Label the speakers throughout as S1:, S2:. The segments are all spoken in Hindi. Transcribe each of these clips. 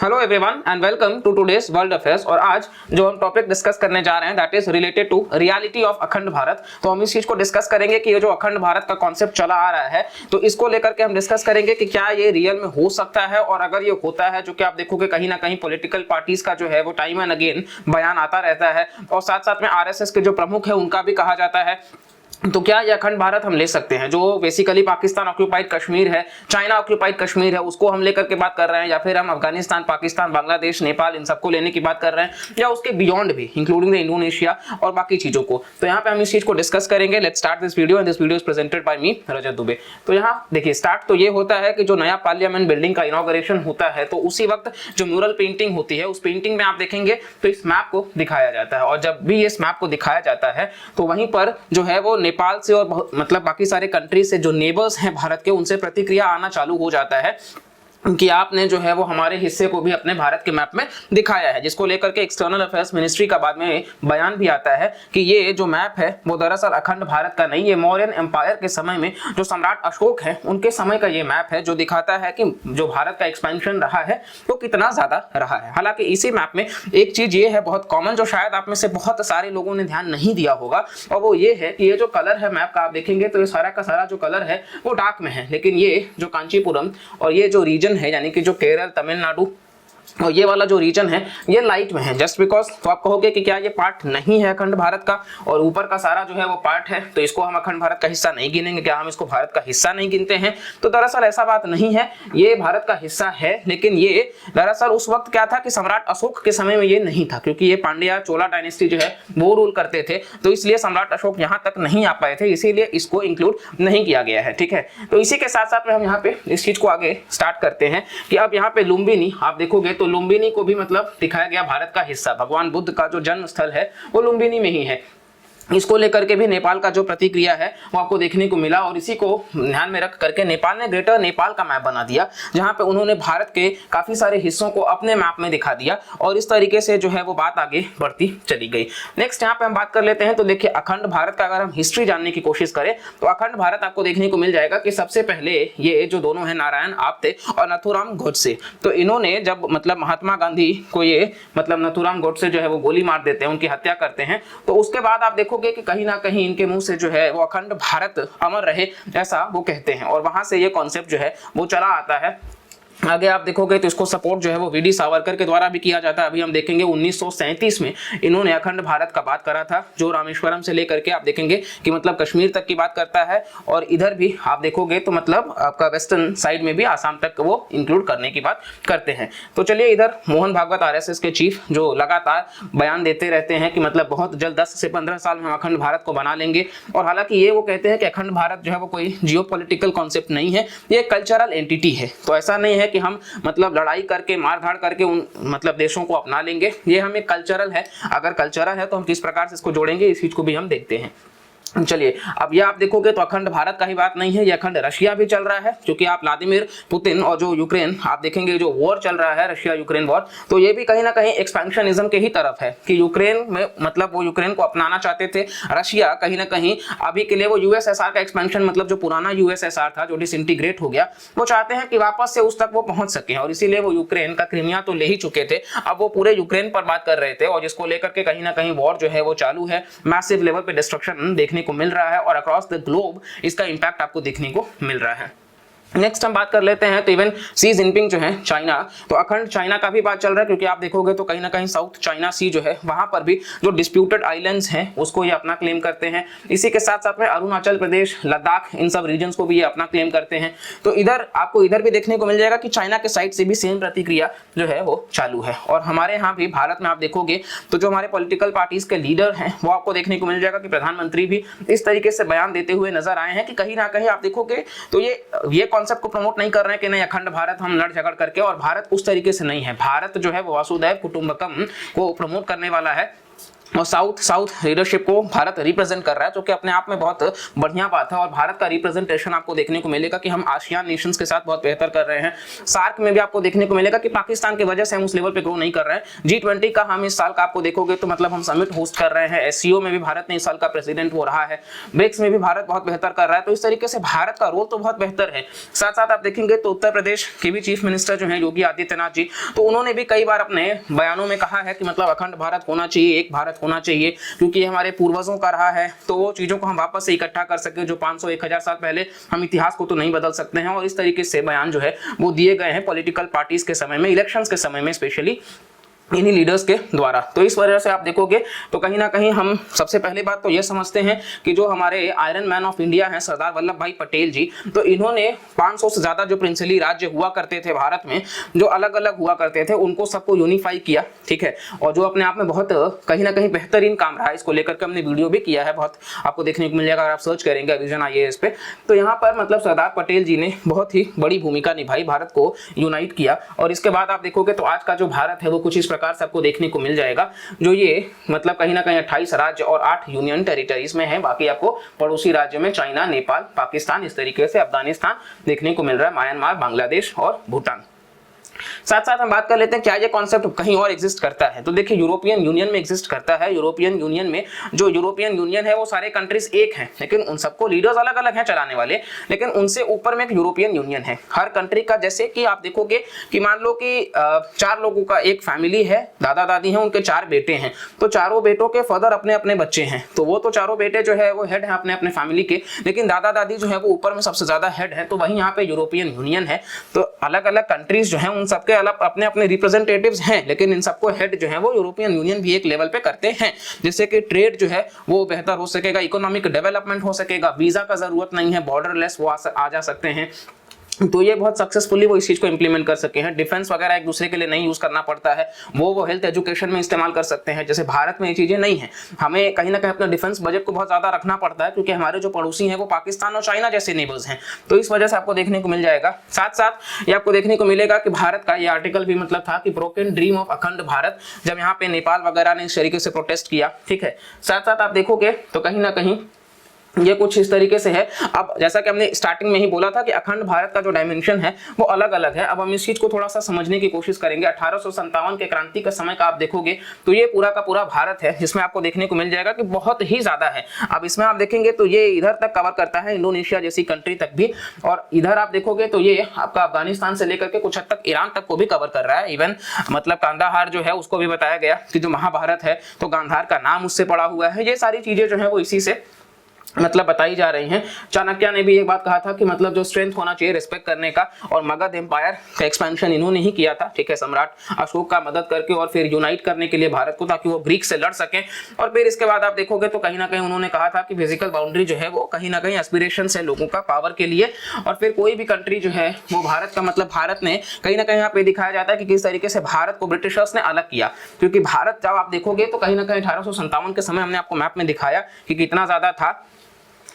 S1: Hello everyone and welcome to today's world affairs. और आज जो हम टॉपिक डिस्कस करने जा रहे हैं that is related to reality of Akhand Bharat. तो हम इस चीज को डिस्कस करेंगे कि ये जो अखंड भारत का कॉन्सेप्ट चला आ रहा है तो इसको लेकर के हम डिस्कस करेंगे कि क्या ये रियल में हो सकता है, और अगर ये होता है जो कि आप देखोगे कहीं ना कहीं पॉलिटिकल पार्टीज का जो है वो टाइम एंड अगेन बयान आता रहता है, और साथ साथ में आरएसएस के जो प्रमुख है उनका भी कहा जाता है। तो क्या ये अखंड भारत हम ले सकते हैं, जो बेसिकली पाकिस्तान ऑक्यूपाइड कश्मीर है, चाइना ऑक्यूपाइड कश्मीर है, उसको हम लेकर के बात कर रहे हैं, या फिर हम अफगानिस्तान, पाकिस्तान, बांग्लादेश, नेपाल इन सबको लेने की बात कर रहे हैं, या उसके बियॉन्ड भी इंक्लूडिंग द इंडोनेशिया और बाकी चीजों को। तो यहाँ पे हम इस चीज को डिस्कस करेंगे। Let's start this video and this video is presented by me Rajat Dubey. तो यहाँ देखिए स्टार्ट तो ये होता है कि जो नया पार्लियामेंट बिल्डिंग का इनॉग्रेशन होता है तो उसी वक्त जो म्यूरल पेंटिंग होती है उस पेंटिंग में आप देखेंगे तो इस मैप को दिखाया जाता है, और जब भी इस मैप को दिखाया जाता है तो वहीं पर जो है वो नेपाल से और मतलब बाकी सारे कंट्रीज से जो नेबर्स हैं भारत के उनसे प्रतिक्रिया आना चालू हो जाता है कि आपने जो है वो हमारे हिस्से को भी अपने भारत के मैप में दिखाया है, जिसको लेकर के एक्सटर्नल अफेयर्स मिनिस्ट्री का बाद में बयान भी आता है कि ये जो मैप है वो दरअसल अखंड भारत का नहीं, ये मौर्यन एम्पायर के समय में जो सम्राट अशोक है उनके समय का ये मैप है, जो दिखाता है कि जो भारत का एक्सपेंशन रहा है वो कितना ज्यादा रहा है। हालांकि इसी मैप में एक चीज ये है बहुत कॉमन, जो शायद आप में से बहुत सारे लोगों ने ध्यान नहीं दिया होगा, और वो ये है कि ये जो कलर है मैप का आप देखेंगे तो ये सारा का सारा जो कलर है वो डार्क में है, लेकिन ये जो कांचीपुरम और ये जो रीजन है यानी कि जो केरल, तमिलनाडु और ये वाला जो रीजन है ये लाइट में है, जस्ट बिकॉज। तो आप कहोगे कि क्या ये पार्ट नहीं है अखंड भारत का, और ऊपर का सारा जो है वो पार्ट है, तो इसको हम अखंड भारत का हिस्सा नहीं गिनेंगे, क्या हम इसको भारत का हिस्सा नहीं गिनते हैं? तो दरअसल ऐसा बात नहीं है, ये भारत का हिस्सा है, लेकिन ये दरअसल उस वक्त क्या था कि सम्राट अशोक के समय में ये नहीं था, क्योंकि ये पांड्या चोला डायनेस्टी जो है वो रूल करते थे, तो इसलिए सम्राट अशोक यहाँ तक नहीं आ पाए थे, इसीलिए इसको इंक्लूड नहीं किया गया है। ठीक है, तो इसी के साथ साथ में हम यहाँ पे इस चीज को आगे स्टार्ट करते हैं कि अब यहाँ पे लुम्बिनी आप देखोगे तो लुम्बिनी को भी मतलब दिखाया गया भारत का हिस्सा। भगवान बुद्ध का जो जन्म स्थल है वो लुम्बिनी में ही है, इसको लेकर के भी नेपाल का जो प्रतिक्रिया है वो आपको देखने को मिला, और इसी को ध्यान में रख करके नेपाल ने ग्रेटर नेपाल का मैप बना दिया, जहां पे उन्होंने भारत के काफी सारे हिस्सों को अपने मैप में दिखा दिया, और इस तरीके से जो है वो बात आगे बढ़ती चली गई। नेक्स्ट यहाँ पे हम बात कर लेते हैं। तो देखिए अखंड भारत का अगर हम हिस्ट्री जानने की कोशिश करें तो अखंड भारत आपको देखने को मिल जाएगा कि सबसे पहले ये जो दोनों है नारायण आप्टे और नथुराम गोडसे, तो इन्होंने जब मतलब महात्मा गांधी को ये मतलब नथुराम गोडसे जो है वो गोली मार देते हैं, उनकी हत्या करते हैं, तो उसके बाद आप देखो कि कहीं ना कहीं इनके मुंह से जो है वो अखंड भारत अमर रहे ऐसा वो कहते हैं, और वहां से ये कॉन्सेप्ट जो है वो चला आता है। आगे आप देखोगे तो इसको सपोर्ट जो है वो वीडी सावरकर के द्वारा भी किया जाता है। अभी हम देखेंगे 1937 में इन्होंने अखंड भारत का बात करा था, जो रामेश्वरम से लेकर के आप देखेंगे कि मतलब कश्मीर तक की बात करता है, और इधर भी आप देखोगे तो मतलब आपका वेस्टर्न साइड में भी आसाम तक वो इंक्लूड करने की बात करते हैं। तो चलिए इधर मोहन भागवत आरएसएस के चीफ जो लगातार बयान देते रहते हैं कि मतलब बहुत जल्द 10 से 15 साल में हम अखंड भारत को बना लेंगे, और हालांकि ये वो कहते हैं कि अखंड भारत जो है वो कोई जियोपॉलिटिकल कॉन्सेप्ट नहीं है, ये कल्चरल एंटिटी है। तो ऐसा नहीं है कि हम मतलब लड़ाई करके मार-धाड़ करके उन मतलब देशों को अपना लेंगे, ये हमें कल्चरल है। अगर कल्चरल है तो हम किस प्रकार से इसको जोड़ेंगे इस चीज को भी हम देखते हैं। चलिए अब ये आप देखोगे तो अखंड भारत का ही बात नहीं है, ये अखंड रशिया भी चल रहा है, क्योंकि आप व्लादिमीर पुतिन और जो यूक्रेन आप देखेंगे जो वॉर चल रहा है रशिया यूक्रेन वॉर, तो ये भी कहीं ना कहीं एक्सपेंशनिज्म के ही तरफ है कि यूक्रेन में मतलब वो यूक्रेन को अपनाना चाहते थे। रशिया कहीं ना कहीं अभी के लिए वो यूएसएसआर का एक्सपेंशन मतलब जो पुराना यूएसएसआर था जो डिसइंटीग्रेट हो गया, वो चाहते हैं कि वापस से उस तक वो पहुंच सके, और इसीलिए वो यूक्रेन का क्रीमिया तो ले ही चुके थे, अब वो पूरे यूक्रेन पर बात कर रहे थे, और जिसको लेकर के कहीं ना कहीं वॉर जो है वो चालू है, मैसिव लेवल पे डिस्ट्रक्शन देखने को मिल रहा है, और अक्रॉस द ग्लोब इसका इंपैक्ट आपको देखने को मिल रहा है। नेक्स्ट हम बात कर लेते हैं तो इवन सी जिनपिंग जो है चाइना, तो अखंड चाइना का भी बात चल रहा है, क्योंकि आप देखोगे तो कहीं ना कहीं साउथ चाइना सी जो है वहां पर भी जो डिस्प्यूटेड आइलैंड्स हैं उसको ये अपना क्लेम करते हैं। इसी के साथ साथ में अरुणाचल प्रदेश, लद्दाख इन सब रीजन्स को भी ये अपना क्लेम करते हैं। तो इधर आपको इधर भी देखने को मिल जाएगा कि चाइना के साइड से भी सेम प्रतिक्रिया जो है वो चालू है। और हमारे यहाँ भी भारत में आप देखोगे तो जो हमारे पॉलिटिकल पार्टीज के लीडर हैं वो आपको देखने को मिल जाएगा कि प्रधानमंत्री भी इस तरीके से बयान देते हुए नजर आए हैं कि कहीं ना कहीं आप देखोगे तो ये कॉन्सेप्ट को प्रमोट नहीं कर रहे हैं कि नहीं अखंड भारत हम लड़ झगड़ करके, और भारत उस तरीके से नहीं है। भारत जो है वो वासुदैव कुटुंबकम को प्रमोट करने वाला है, और साउथ लीडरशिप को भारत रिप्रेजेंट कर रहा है, जो कि अपने आप में बहुत बढ़िया बात है। और भारत का रिप्रेजेंटेशन आपको देखने को मिलेगा कि हम आसियान नेशंस के साथ बहुत बेहतर कर रहे हैं। सार्क में भी आपको देखने को मिलेगा कि पाकिस्तान की वजह से हम उस लेवल पे ग्रो नहीं कर रहे हैं। G20 का हम इस साल का आपको देखोगे तो मतलब हम समिट होस्ट कर रहे हैं। SCO में भी भारत ने इस साल का प्रेसिडेंट हो रहा है। ब्रिक्स में भी भारत बहुत बेहतर कर रहा है। तो इस तरीके से भारत का रोल तो बहुत बेहतर है। साथ साथ आप देखेंगे तो उत्तर प्रदेश के भी चीफ मिनिस्टर जो है योगी आदित्यनाथ जी, तो उन्होंने भी कई बार अपने बयानों में कहा है कि मतलब अखंड भारत होना चाहिए, एक भारत होना चाहिए, क्योंकि ये हमारे पूर्वजों का रहा है। तो वो चीजों को हम वापस से इकट्ठा कर सके जो 500-1000 साल पहले, हम इतिहास को तो नहीं बदल सकते हैं। और इस तरीके से बयान जो है वो दिए गए हैं पॉलिटिकल पार्टीज के समय में, इलेक्शंस के समय में स्पेशली इन्हीं लीडर्स के द्वारा। तो इस वजह से आप देखोगे तो कहीं ना कहीं हम सबसे पहले बात तो ये समझते हैं कि जो हमारे आयरन मैन ऑफ इंडिया हैं सरदार वल्लभ भाई पटेल जी, तो इन्होंने 500 से ज्यादा जो प्रिंसली राज्य हुआ करते थे भारत में, जो अलग अलग हुआ करते थे, उनको सबको यूनिफाई किया, ठीक है। और जो अपने आप में बहुत कहीं ना कहीं बेहतरीन काम रहा है, इसको लेकर के हमने वीडियो भी किया है, बहुत आपको देखने को मिल जाएगा अगर आप सर्च करेंगे विजन IAS पे। तो यहाँ पर मतलब सरदार पटेल जी ने बहुत ही बड़ी भूमिका निभाई, भारत को यूनाइट किया। और इसके बाद आप देखोगे तो आज का जो भारत है वो कुछ इस प्रकार से आपको देखने को मिल जाएगा, जो ये मतलब कहीं ना कहीं 28 राज्य और 8 यूनियन टेरिटरीज में है। बाकी आपको पड़ोसी राज्य में चाइना, नेपाल, पाकिस्तान, इस तरीके से अफगानिस्तान देखने को मिल रहा है, म्यांमार, बांग्लादेश और भूटान। साथ साथ हम बात कर लेते हैं क्या ये कॉन्सेप्ट कहीं और एग्जिस्ट करता है। तो देखिए यूरोपियन यूनियन में एग्जिस्ट करता है। यूरोपियन यूनियन में जो यूरोपियन यूनियन है वो सारे कंट्रीज एक हैं, लेकिन उन सबको लीडर्स अलग अलग हैं चलाने वाले, लेकिन उनसे ऊपर में एक यूरोपियन यूनियन है हर कंट्री का। जैसे कि आप देखोगे कि मान लो कि 4 लोगों का एक फैमिली है, दादा दादी हैं, उनके 4 बेटे हैं, तो चारों बेटों के फर्दर अपने अपने बच्चे हैं। तो वो तो चारों बेटे जो है वो हेड है अपने अपने फैमिली के, लेकिन दादा दादी जो है वो ऊपर में सबसे ज्यादा हेड है। तो वही यहाँ पे यूरोपियन यूनियन है। तो अलग अलग कंट्रीज जो है उन सबके अलग अपने अपने रिप्रेजेंटेटिव्स हैं, लेकिन इन सबको हेड जो है वो यूरोपियन यूनियन भी एक लेवल पे करते हैं, जिससे कि ट्रेड जो है वो बेहतर हो सकेगा, इकोनॉमिक डेवलपमेंट हो सकेगा, वीजा का जरूरत नहीं है, बॉर्डरलेस वो आ जा सकते हैं। तो ये बहुत सक्सेसफुली वो इस चीज को इंप्लीमेंट कर सके हैं। डिफेंस वगैरह एक दूसरे के लिए नहीं यूज करना पड़ता है, वो हेल्थ एजुकेशन में इस्तेमाल कर सकते हैं। जैसे भारत में ये चीजें नहीं है, हमें कहीं ना कहीं अपना डिफेंस बजट को बहुत ज्यादा रखना पड़ता है, क्योंकि हमारे जो पड़ोसी हैं वो पाकिस्तान और चाइना जैसे नेबर्स हैं। तो इस वजह से आपको देखने को मिल जाएगा। साथ साथ ये आपको देखने को मिलेगा कि भारत का ये आर्टिकल भी मतलब था कि broken dream of Akhand Bharat, जब यहाँ पे नेपाल वगैरह ने इस तरीके से प्रोटेस्ट किया, ठीक है। साथ साथ आप देखोगे तो कहीं ना कहीं ये कुछ इस तरीके से है। अब जैसा कि हमने स्टार्टिंग में ही बोला था कि अखंड भारत का जो डायमेंशन है वो अलग अलग है। अब हम इस चीज को थोड़ा सा समझने की कोशिश करेंगे। 1857 के क्रांति का समय का आप देखोगे तो ये पूरा का पूरा भारत है, जिसमें आपको देखने को मिल जाएगा कि बहुत ही ज्यादा है। अब इसमें आप देखेंगे तो ये इधर तक कवर करता है, इंडोनेशिया जैसी कंट्री तक भी, और इधर आप देखोगे तो ये आपका अफगानिस्तान से लेकर के कुछ हद तक ईरान तक को भी कवर कर रहा है। इवन मतलब कांदाहार जो है उसको भी बताया गया कि जो महाभारत है तो गांधार का नाम उससे पड़ा हुआ है। ये सारी चीजें जो है वो इसी से मतलब बताई जा रही हैं। चाणक्य ने भी एक बात कहा था कि मतलब जो स्ट्रेंथ होना चाहिए रिस्पेक्ट करने का, और मगध एम्पायर का एक्सपेंशन इन्होंने ही किया था, ठीक है, सम्राट अशोक का मदद करके, और फिर यूनाइट करने के लिए भारत को, ताकि वो ग्रीक से लड़ सके। और फिर इसके बाद आप देखोगे तो कहीं ना कहीं उन्होंने कहा था कि फिजिकल बाउंड्री जो है वो कहीं ना कहीं एस्पिरेशन है लोगों का पावर के लिए। और फिर कोई भी कंट्री जो है वो भारत का मतलब भारत ने कहीं ना कहीं यहाँ पे दिखाया जाता है कि किस तरीके से भारत को ब्रिटिशर्स ने अलग किया, क्योंकि भारत जब आप देखोगे तो कहीं ना कहीं 1857 के समय हमने आपको मैप में दिखाया कि कितना ज्यादा था,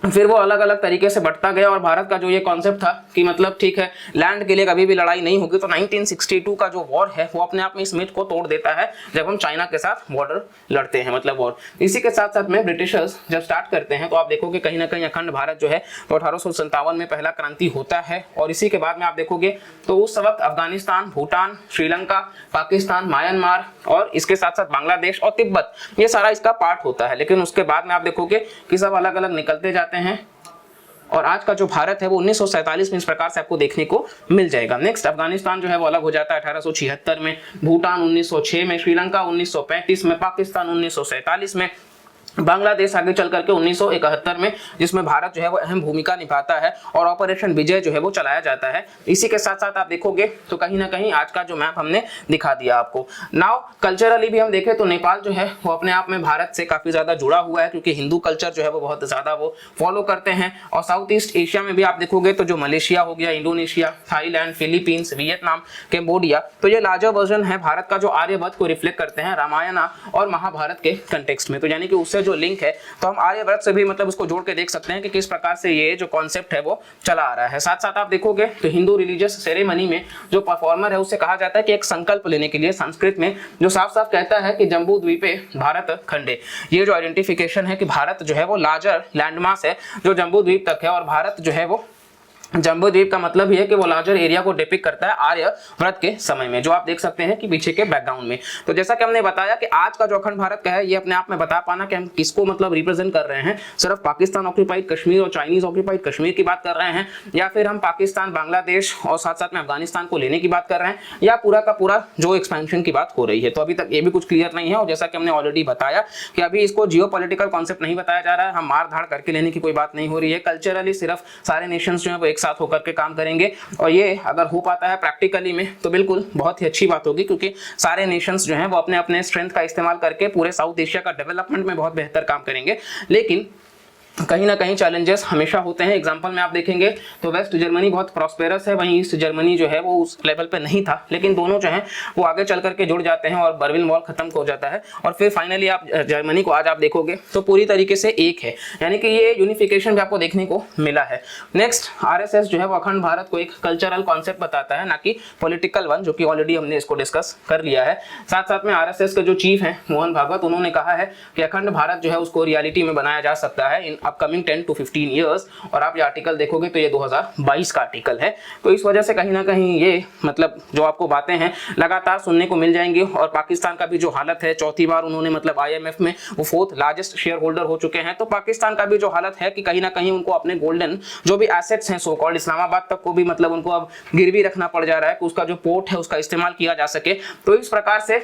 S1: फिर वो अलग अलग तरीके से बढ़ता गया। और भारत का जो ये कॉन्सेप्ट था कि मतलब ठीक है लैंड के लिए कभी भी लड़ाई नहीं होगी, तो 1962 का जो वॉर है वो अपने आप में इस मिथ को तोड़ देता है, जब हम चाइना के साथ बॉर्डर लड़ते हैं, मतलब वॉर। इसी के साथ साथ में ब्रिटिशर्स जब स्टार्ट करते हैं तो आप देखोगे कहीं ना कहीं अखंड भारत जो है तो 1857 में पहला क्रांति होता है। और इसी के बाद में आप देखोगे तो उस वक्त अफगानिस्तान, भूटान, श्रीलंका, पाकिस्तान, म्यांमार और इसके साथ साथ बांग्लादेश और तिब्बत, ये सारा इसका पार्ट होता है। लेकिन उसके बाद में आप देखोगे कि सब अलग अलग निकलते जाते हैं, और आज का जो भारत है वो 1947 में इस प्रकार से आपको देखने को मिल जाएगा। नेक्स्ट अफगानिस्तान जो है वो अलग हो जाता है 1876 में, भूटान 1906 में, श्रीलंका 1935 में, पाकिस्तान 1947 में, बांग्लादेश आगे चल करके 1971 में, जिसमें भारत जो है वो अहम भूमिका निभाता है और ऑपरेशन विजय जो है वो चलाया जाता है। इसी के साथ साथ आप देखोगे तो कहीं ना कहीं आज का जो मैप हमने दिखा दिया आपको। नाउ कल्चरली भी हम देखें तो नेपाल जो है वो अपने आप में भारत से काफी ज्यादा जुड़ा हुआ है, क्योंकि हिंदू कल्चर जो है वो बहुत ज्यादा वो फॉलो करते हैं। और साउथ ईस्ट एशिया में भी आप देखोगे तो जो मलेशिया हो गया, Indonesia, Thailand, Philippines, Vietnam, Cambodia, तो ये लार्जर वर्जन है भारत का जो आर्यभट्ट को रिफ्लेक्ट करते हैं रामायण और महाभारत के कंटेक्स्ट में। तो यानी कि उससे जो लिंक है तो हम आर्यव्रत से भी मतलब उसको जोड़ के देख सकते हैं कि किस प्रकार से ये जो कॉन्सेप्ट है वो चला आ रहा है। साथ साथ आप देखोगे तो हिंदू रिलीजियस सेरेमनी में जो परफॉर्मर है उससे कहा जाता है कि एक संकल्प लेने के लिए संस्कृत में जो साफ साफ कहता है कि जम्बू द्वीपे भारत खंडे, ये जो आइडेंटिफिकेशन है कि भारत जो है वो लार्जर लैंडमास है जो जम्बू द्वीप तक है, और भारत जो है वो जम्बू द्वीप का मतलब ही है कि वो लार्जर एरिया को डिपिक्ट करता है आर्यव्रत के समय में, जो आप देख सकते हैं कि पीछे के बैकग्राउंड में। तो जैसा कि हमने बताया कि आज का जो अखंड भारत का है ये अपने आप में बता पाना कि हम किसको मतलब रिप्रेजेंट कर रहे हैं, सिर्फ पाकिस्तान ऑक्यूपाइड कश्मीर और चाइनीज ऑक्यूपाइड कश्मीर की बात कर रहे हैं, या फिर हम पाकिस्तान, बांग्लादेश और साथ साथ में अफगानिस्तान को लेने की बात कर रहे हैं, या पूरा का पूरा जो एक्सपेंशन की बात हो रही है। तो अभी तक ये भी कुछ क्लियर नहीं है, और जैसा कि हमने ऑलरेडी बताया कि अभी इसको जियोपॉलिटिकल कॉन्सेप्ट नहीं बताया जा रहा है, हम मार धाड़ करके लेने की कोई बात नहीं हो रही है। कल्चरली सिर्फ सारे नेशंस जो है वो एक साथ होकर के काम करेंगे, और ये अगर हो पाता है प्रैक्टिकली में तो बिल्कुल बहुत ही अच्छी बात होगी, क्योंकि सारे नेशंस जो हैं वो अपने अपने स्ट्रेंथ का इस्तेमाल करके पूरे साउथ एशिया का डेवलपमेंट में बहुत बेहतर काम करेंगे। लेकिन कहीं ना कहीं चैलेंजेस हमेशा होते हैं। एग्जांपल में आप देखेंगे तो वेस्ट जर्मनी बहुत प्रॉस्पेरस है, वहीं ईस्ट जर्मनी जो है वो उस लेवल पे नहीं था, लेकिन दोनों जो हैं वो आगे चल करके जुड़ जाते हैं और बर्लिन वॉल खत्म हो जाता है, और फिर फाइनली आप जर्मनी को आज आप देखोगे तो पूरी तरीके से एक है, यानी कि ये यूनिफिकेशन भी आपको देखने को मिला है। नेक्स्ट, आरएसएस जो है वो अखंड भारत को एक कल्चरल कॉन्सेप्ट बताता है, ना कि पॉलिटिकल वन, जो कि ऑलरेडी हमने इसको डिस्कस कर लिया है। साथ साथ में आरएसएस के जो चीफ हैं मोहन भागवत, उन्होंने कहा है कि अखंड भारत जो है उसको रियलिटी में बनाया जा सकता है इन अपकमिंग 10 to 15 ईयर्स, और आप ये आर्टिकल देखोगे तो ये 2022 का आर्टिकल है। तो इस वजह से कहीं ना कहीं ये मतलब जो आपको बातें हैं लगातार सुनने को मिल जाएंगी। और पाकिस्तान का भी जो हालत है, चौथी बार उन्होंने मतलब आईएमएफ में वो 4th लार्जेस्ट शेयर होल्डर हो चुके हैं, तो पाकिस्तान का भी जो हालत है कि कहीं ना कहीं उनको अपने गोल्डन जो भी एसेट्स हैं सो कॉल्ड इस्लामाबाद तक को भी मतलब उनको अब गिरवी रखना पड़ जा रहा है कि उसका जो पोर्ट है उसका इस्तेमाल किया जा सके। तो इस प्रकार से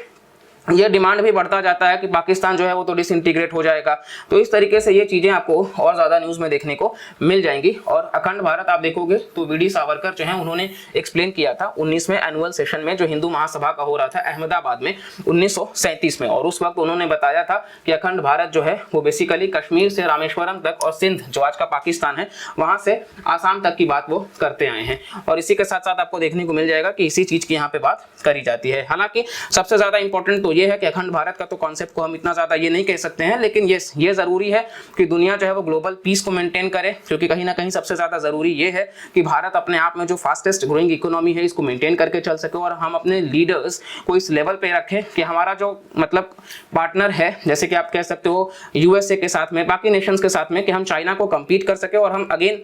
S1: ये डिमांड भी बढ़ता जाता है कि पाकिस्तान जो है वो तो डिसइंटीग्रेट हो जाएगा। तो इस तरीके से ये चीजें आपको और ज्यादा न्यूज में देखने को मिल जाएंगी। और अखंड भारत आप देखोगे तो वीडी सावरकर जो है उन्होंने एक्सप्लेन किया था 19वें एनुअल सेशन में जो हिंदू महासभा का हो रहा था अहमदाबाद में 1937 में, और उस वक्त उन्होंने बताया था कि अखंड भारत जो है वो बेसिकली कश्मीर से रामेश्वरम तक और सिंध जो आज का पाकिस्तान है वहां से आसाम तक की बात वो करते आए हैं। और इसी के साथ साथ आपको देखने को मिल जाएगा कि इसी चीज की यहाँ पे बात करी जाती है। हालांकि सबसे ज्यादा इंपॉर्टेंट ये है कि अखंड भारत का तो कॉन्सेप्ट को हम इतना ज्यादा ये नहीं कह सकते हैं, लेकिन ये जरूरी है कि दुनिया जो है वो ग्लोबल पीस को मेंटेन करे, क्योंकि कहीं ना कहीं सबसे ज्यादा जरूरी ये है कि भारत अपने आप में जो फास्टेस्ट ग्रोइंग इकोनॉमी है इसको मेंटेन करके चल सके, और हम अपने लीडर्स को इस लेवल पे रखें कि हमारा जो मतलब पार्टनर है, जैसे कि आप कह सकते हो यूएसए के साथ में, बाकी नेशंस के साथ में, कि हम चाइना को कम्पीट कर सके और हम अगेन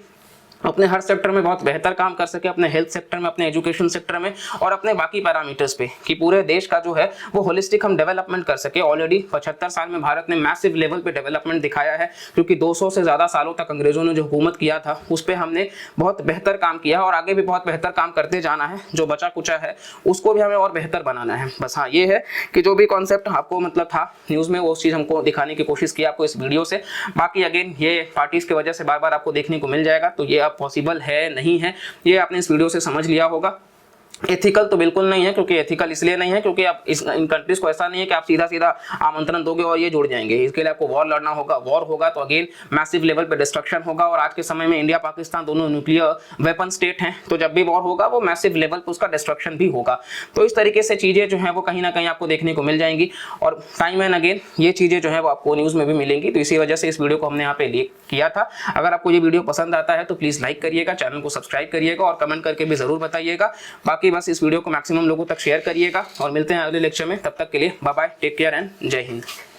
S1: अपने हर सेक्टर में बहुत बेहतर काम कर सके, अपने हेल्थ सेक्टर में, अपने एजुकेशन सेक्टर में और अपने बाकी पैरामीटर्स पे, कि पूरे देश का जो है वो होलिस्टिक हम डेवलपमेंट कर सके। ऑलरेडी 75 साल में भारत ने मैसिव लेवल पे डेवलपमेंट दिखाया है, क्योंकि 200 से ज़्यादा सालों तक अंग्रेजों ने जो हुकूमत किया था उस पर हमने बहुत बेहतर काम किया और आगे भी बहुत बेहतर काम करते जाना है। जो बचा कुचा है उसको भी हमें और बेहतर बनाना है। बस हाँ, ये है कि जो भी कॉन्सेप्ट आपको मतलब था न्यूज़ में वो चीज़ हमको दिखाने की कोशिश की आपको इस वीडियो से। बाकी अगेन ये पार्टीज की वजह से बार बार आपको देखने को मिल जाएगा, तो ये पॉसिबल है नहीं है ये आपने इस वीडियो से समझ लिया होगा। एथिकल तो बिल्कुल नहीं है, क्योंकि एथिकल इसलिए नहीं है क्योंकि आप इन कंट्रीज को ऐसा नहीं है कि आप सीधा सीधा आमंत्रण दोगे और ये जुड़ जाएंगे। इसके लिए आपको वॉर लड़ना होगा, वॉर होगा तो अगेन मैसिव लेवल पे डिस्ट्रक्शन होगा, और आज के समय में इंडिया पाकिस्तान दोनों न्यूक्लियर वेपन स्टेट हैं, तो जब भी वॉर होगा वो मैसिव लेवल पे उसका डिस्ट्रक्शन भी होगा। तो इस तरीके से चीजें जो है वो कहीं ना कहीं आपको देखने को मिल जाएंगी, और टाइम एंड अगेन ये चीजें जो है वो आपको न्यूज में भी मिलेंगी। तो इसी वजह से इस वीडियो को हमने यहाँ पे किया था। अगर आपको ये वीडियो पसंद आता है तो प्लीज लाइक करिएगा, चैनल को सब्सक्राइब करिएगा और कमेंट करके भी जरूर बताइएगा। बाकी बस इस वीडियो को मैक्सिमम लोगों तक शेयर करिएगा, और मिलते हैं अगले लेक्चर में। तब तक के लिए bye bye, take care and जय हिंद।